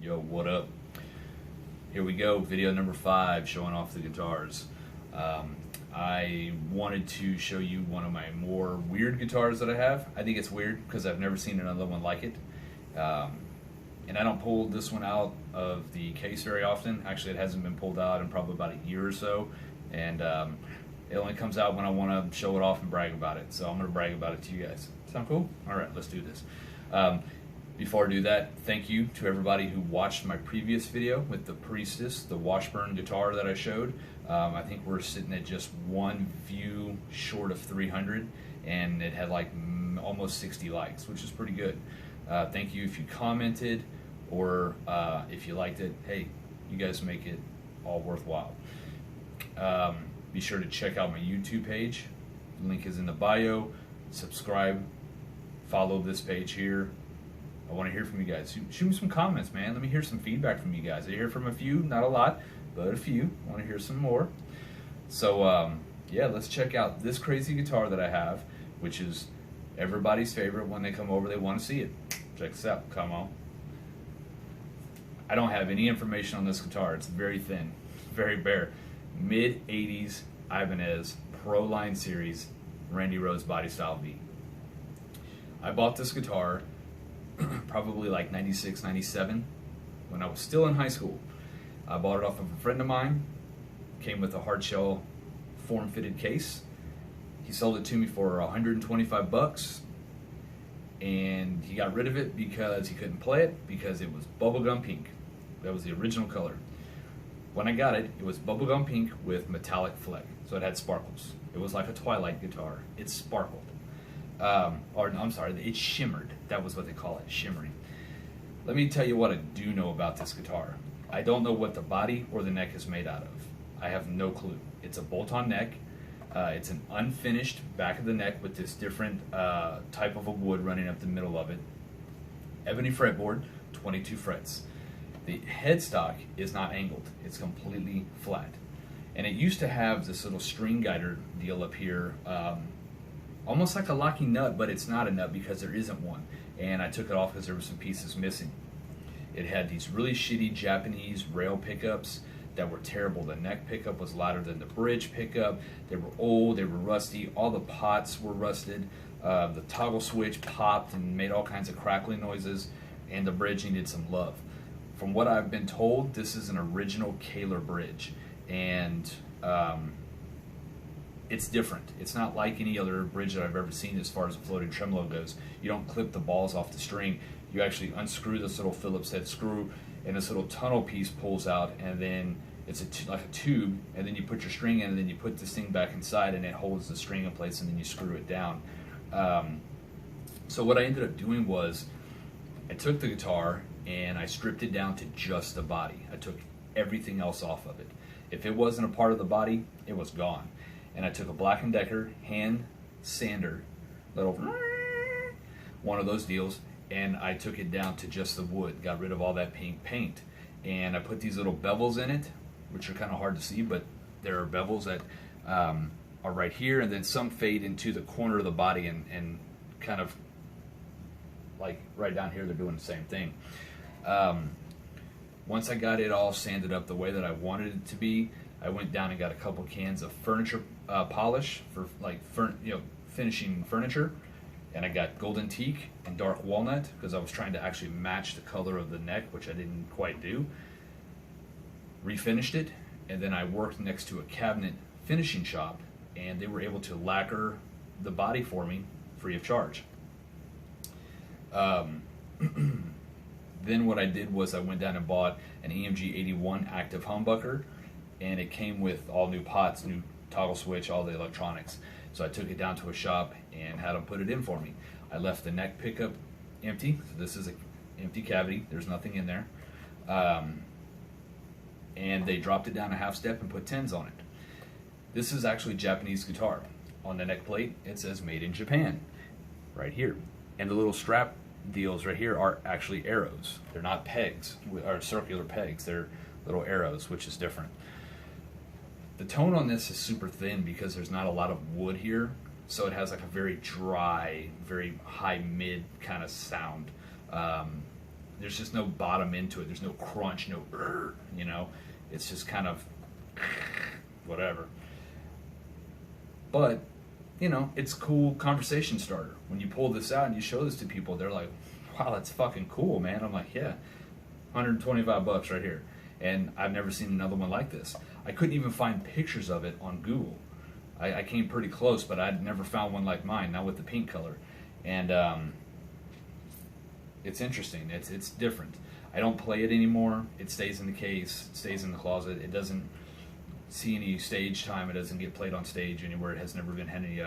Yo, what up? Here we go, video number 5, showing off the guitars. I wanted to show you one of my more weird guitars that I have. I think it's weird because I've never seen another one like it. And I don't pull this one out of the case very often. Actually, it hasn't been pulled out in probably about a year or so. And it only comes out when I want to show it off and brag about it. So I'm going to brag about it to you guys. Sound cool? All right, let's do this. Before I do that, thank you to everybody who watched my previous video with the Priestess, the Washburn guitar that I showed. I think we're sitting at just one view short of 300, and it had like almost 60 likes, which is pretty good. Thank you if you commented or if you liked it. Hey, you guys make it all worthwhile. Be sure to check out my YouTube page. The link is in the bio. Subscribe, follow this page here. I want to hear from you guys. Shoot me some comments, man. Let me hear some feedback from you guys. I hear from a few, not a lot, but a few. I want to hear some more. So, yeah, let's check out this crazy guitar that I have, which is everybody's favorite. When they come over, they want to see it. Check this out. Come on. I don't have any information on this guitar. It's very thin, very bare. Mid-80s Ibanez Pro Line series Randy Rhoads body style V. I bought this guitar probably like 96, 97 when I was still in high school. I bought it off of a friend of mine. Came with a hard shell form-fitted case. He sold it to me for 125 bucks, and he got rid of it because he couldn't play it because it was bubblegum pink. That was the original color. When I got it, it was bubblegum pink with metallic fleck, so it had sparkles. It was like a Twilight guitar. It sparkled. Or I'm sorry, it shimmered. That was what they call it, shimmering. Let me tell you what I do know about this guitar. I don't know what the body or the neck is made out of. I have no clue. It's a bolt-on neck. It's an unfinished back of the neck with this different type of a wood running up the middle of it. Ebony fretboard, 22 frets. The headstock is not angled. It's completely flat. And it used to have this little string guider deal up here, almost like a locking nut, but it's not a nut because there isn't one. And I took it off because there were some pieces missing. It had these really shitty Japanese rail pickups that were terrible. The neck pickup was louder than the bridge pickup. They were old, they were rusty, all the pots were rusted. The toggle switch popped and made all kinds of crackling noises, and the bridge needed some love. From what I've been told, this is an original Kahler bridge, and it's different. It's not like any other bridge that I've ever seen as far as a floating tremolo goes. You don't clip the balls off the string. You actually unscrew this little Phillips head screw, and this little tunnel piece pulls out, and then it's like a tube, and then you put your string in, and then you put this thing back inside, and it holds the string in place, and then you screw it down. So what I ended up doing was I took the guitar and I stripped it down to just the body. I took everything else off of it. If it wasn't a part of the body, it was gone. And I took a Black & Decker hand sander, little one of those deals, and I took it down to just the wood, got rid of all that pink paint. And I put these little bevels in it, which are kind of hard to see, but there are bevels that are right here, and then some fade into the corner of the body and kind of like right down here, they're doing the same thing. Once I got it all sanded up the way that I wanted it to be, I went down and got a couple cans of furniture polish for like finishing furniture, and I got golden teak and dark walnut because I was trying to actually match the color of the neck, which I didn't quite do. Refinished it, and then I worked next to a cabinet finishing shop, and they were able to lacquer the body for me free of charge. Then what I did was I went down and bought an EMG 81 active humbucker, and it came with all new pots, new toggle switch, all the electronics. So I took it down to a shop and had them put it in for me. I left the neck pickup empty, so this is an empty cavity, there's nothing in there. And they dropped it down a half step and put 10s on it. This is actually a Japanese guitar. On the neck plate, it says made in Japan, right here. And the little strap deals right here are actually arrows. They're not pegs, or circular pegs, they're little arrows, which is different. The tone on this is super thin because there's not a lot of wood here, so it has like a very dry, very high mid kind of sound. there's just no bottom into it. There's no crunch, no, you know, it's just kind of whatever. But, you know, it's a cool conversation starter. When you pull this out and you show this to people, they're like, wow, that's fucking cool, man. I'm like, yeah, $125 right here. And I've never seen another one like this. I couldn't even find pictures of it on Google. I came pretty close, but I'd never found one like mine, not with the pink color. And it's interesting. It's different. I don't play it anymore. It stays in the case. It stays in the closet. It doesn't see any stage time. It doesn't get played on stage anywhere. It has never been any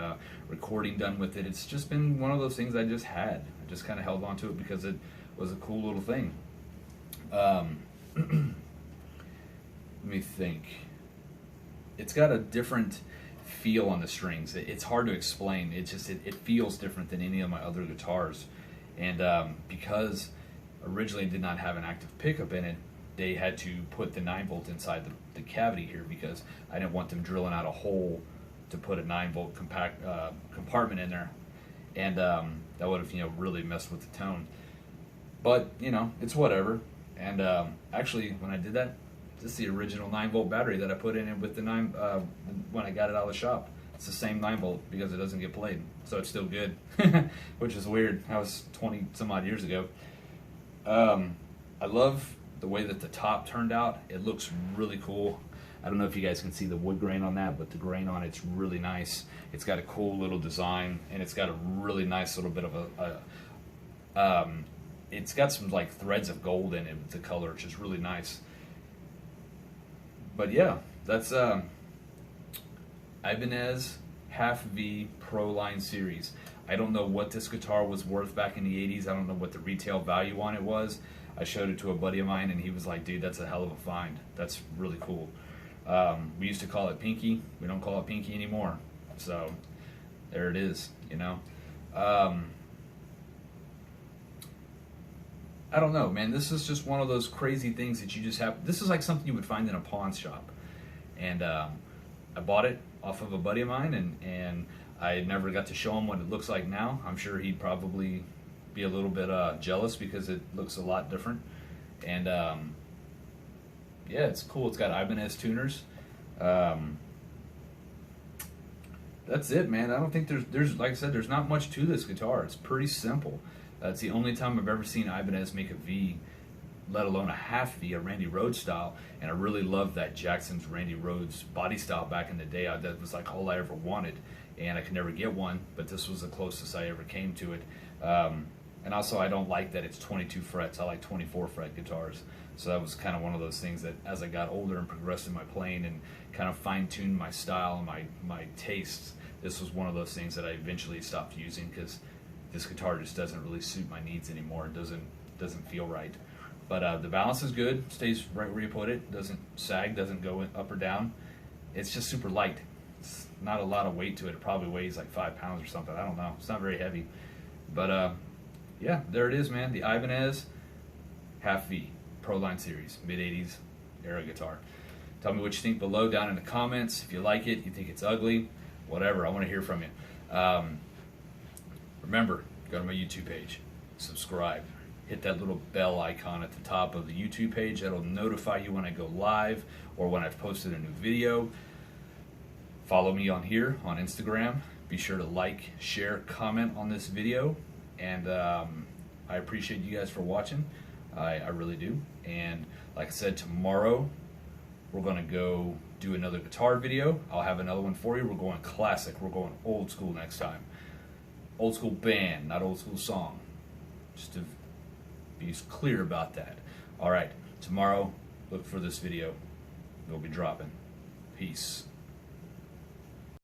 recording done with it. It's just been one of those things I just had. I just kind of held on to it because it was a cool little thing. Let me think. It's got a different feel on the strings. It's hard to explain. It feels different than any of my other guitars. And because originally it did not have an active pickup in it, they had to put the 9-volt inside the cavity here because I didn't want them drilling out a hole to put a 9-volt compartment in there. And that would have, you know, really messed with the tone. But, you know, it's whatever. And actually, when I did that, this is the original 9-volt battery that I put in it with the when I got it out of the shop. It's the same 9-volt because it doesn't get played, so it's still good, which is weird. That was 20 some odd years ago. I love the way that the top turned out. It looks really cool. I don't know if you guys can see the wood grain on that, but the grain on it's really nice. It's got a cool little design, and it's got a really nice little bit of it's got some like threads of gold in it with the color, which is really nice. But yeah, that's Ibanez Half V Pro Line series. I don't know what this guitar was worth back in the 80s. I don't know what the retail value on it was. I showed it to a buddy of mine, and he was like, dude, that's a hell of a find. That's really cool. We used to call it Pinky. We don't call it Pinky anymore. So there it is, you know. I don't know, man. This is just one of those crazy things that you just have. This is like something you would find in a pawn shop. And I bought it off of a buddy of mine, and I never got to show him what it looks like now. I'm sure he'd probably be a little bit jealous because it looks a lot different. And yeah, it's cool. It's got Ibanez tuners. That's it, man. I don't think there's like I said, there's not much to this guitar. It's pretty simple. It's the only time I've ever seen Ibanez make a V, let alone a half V, a Randy Rhoads style. And I really loved that Jackson's Randy Rhoads body style back in the day. That was like all I ever wanted, and I could never get one, but this was the closest I ever came to it. And also, I don't like that it's 22 frets. I like 24 fret guitars. So that was kind of one of those things that as I got older and progressed in my playing and kind of fine-tuned my style and my tastes, this was one of those things that I eventually stopped using because this guitar just doesn't really suit my needs anymore. It doesn't feel right. But the balance is good, stays right where you put it, doesn't sag, doesn't go up or down. It's just super light. It's not a lot of weight to it. It probably weighs like 5 pounds or something. I don't know. It's not very heavy. But yeah, there it is, man. The Ibanez Half V Pro Line Series, mid-80s era guitar. Tell me what you think below down in the comments. If you like it, you think it's ugly, whatever. I want to hear from you. Remember, go to my YouTube page, subscribe, hit that little bell icon at the top of the YouTube page. That'll notify you when I go live or when I've posted a new video. Follow me on here on Instagram. Be sure to like, share, comment on this video. And I appreciate you guys for watching. I really do. And like I said, tomorrow we're going to go do another guitar video. I'll have another one for you. We're going classic. We're going old school next time. Old school band, not old school song. Just to be clear about that. All right, tomorrow, look for this video. It'll be dropping. Peace.